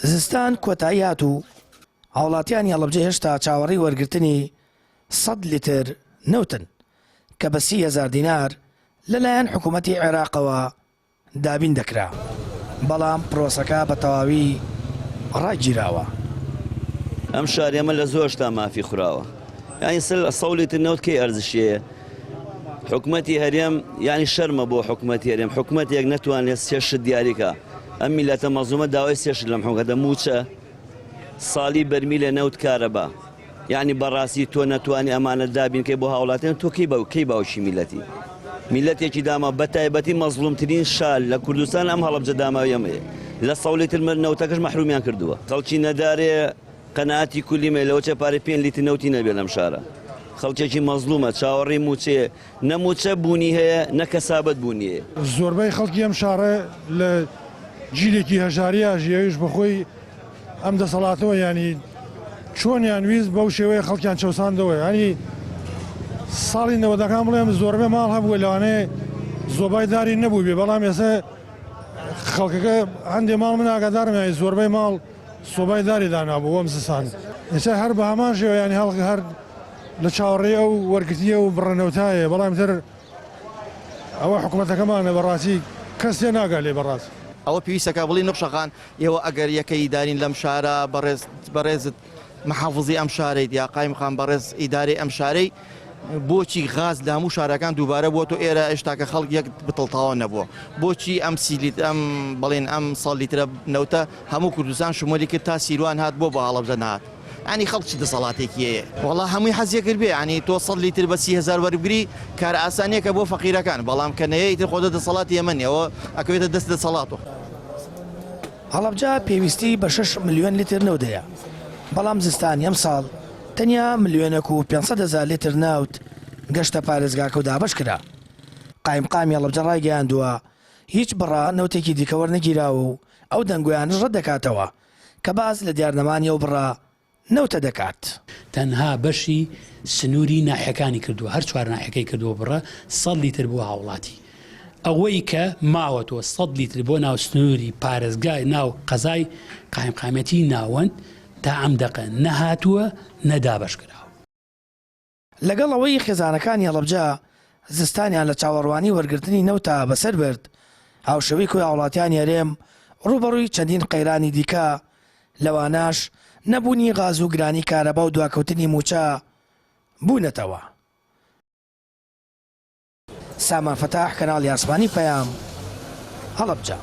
زستان کۆتایی هاتوو هاوڵاتیانی هەڵەبجە هێشتا چاوەڕی وەرگرتنی 100 لیتر نەوتن کە بە 30,000 دینار لەلایەن حکوومەتی عێراقەوە دابین دەکرا، بەڵام پرۆسەکە بە تەواوی ڕاگیراوە. ئەم شاری ئەمە لە زۆر شتا مافی خوراوە، یانی سل 100 لیتر نەوت کەی ئەرزشەیە؟ حکوومەتی هەرێم یانی شەرمە بۆ حکوومەتی هەرێم، حکوومەتێک نەتوانێت سێشت دیاریکە. ئەم میلەتە مەزلومە داوای سێشت لەم حکوومەتە موچە ساڵی بەرمیلە نەوت کارەبا، یعنی بەڕاستی تۆ نەتوانی ئەمانە دابینکەی بۆ هاوڵاتیان، تۆ کەی باوشی میلەتی؟ میلەتێکی داما بە تایبەتی مەزلومترین شار لە کوردستان ئەم هەڵەبجە داماویەمەیە، لە 100 لیتر نەوتەکەش مەحرومیان کردووە. خەڵکی نەدارێ قەناعەتی کولیمە لەوە چێ پارەی 5 لیتر نەوتی نەبێت لەم شارە. خەڵکێکی مەزلومە، چاوەڕێی موچەیە، نەموچە بوونی هەیە نەکەسابەت بوونی هەیە. زۆربەی خەڵکی ئەم شارە لە جیلێکی هەژاریە ژیاویش بەخۆی ئەم دەسەڵاتەوە ینی چۆنیان ویست بەو شێوەیە خەڵکیان چەساندەوە. ینی ساڵی نەوەدەکان بڵێم زۆربەی ماڵ هەبووە لەوانەیە زۆبای داری نەبوو بێ، بەڵام ئێستا خەڵکەکە هەندێک ماڵ من ئاگادارم زۆربەی ماڵ سۆبای داری دانابوو وەم زستان. ئێستا هەر بە هەمان شێوە ینی هەڵک هەر لە چاوەڕێ ئەو وەرگرتیە و بڕەنەوتایە، بەڵام تر ئەوە حکوومەتەکەمانە بەڕاستی کەسێ ناگات لێ بەڕاست. ئەوە پێویستەکە بڵی نقشەخان ئێوە ئەگەر یەکەی دارین لەم شارە بەڕێزت محافظی ئەم شارەی یا قایمخان بەڕێز ئیدارەی ئەم شارەی بۆچی غاز لە هەموو شارەکان دووبارە بووە تۆ ئێرە ئێشتاکە خەڵک یەک بتڵتاوە نەبووە؟ بۆچی ئەم سیلیت ئەم بڵێن ئەم ساڵ لیترە نەوتە هەموو کوردستان شمولی کرد تا سیروان هات بۆ هەڵەبجە نهات؟ ینی خەڵکی دەسەڵاتێکیەیە وەڵا هەمووی حەزیەکرد بێ، ینی تۆ 100 لیتر بە 30,000 وەربگری کار ئاسانیەکە بۆ فەقیرەکان، بەڵام کە نەیەیتر خۆدە دەسەڵاتی ئەمەنیەوە ئەکەوێتە دەست دەسەڵاتەوە. هەڵەبجە پێویستی بە 6 ملیۆن لیتر نەودەیە، بەڵام زستان ئەم ساڵ تەنیا 1,500,000 لیتر ناوت گەشتە پارێزگاکە و دابش کرا. قایمقامی هەڵەبجە ڕایگەیاندووە هیچ بڕا نەوتێکی دیکەوە نەگیراوە و ئەو دەنگۆیانش ڕەت دەکاتەوە کە باز لە دیارنەمانی ئەو بڕا نەوتە دەکات. تەنها بەشی سنووری ناحیەکانی کردووە، هەر چوار ناحیەکەی کردووە بڕە 100 لیتر بۆ هاوڵاتی. ئەوەی کە ماوەتەوە 100 لیتر بۆ ناو سنووری پارێزگای ناو قەزای قایمقامەتی ناوەند تا ئەم دەقە نەهاتووە نەدابش کراوە. لەگەڵ ئەوەی خێزانەکانی هەڵەبجە زستانیان لە چاوەڕوانی وەرگرتنی نەوتە بەسەر برد، هاوشەوی کۆی هاوڵاتیانی هەرێم ڕوبەڕووی چەندین قەیرانی دیکە، لەوانەش نەبوونی غاز و گرانی کارەبا و دواکەوتنی موچە بوونەتەوە. سامان فەتاح، کەناڵی ئاسمانی پەیام، هەڵەبجە.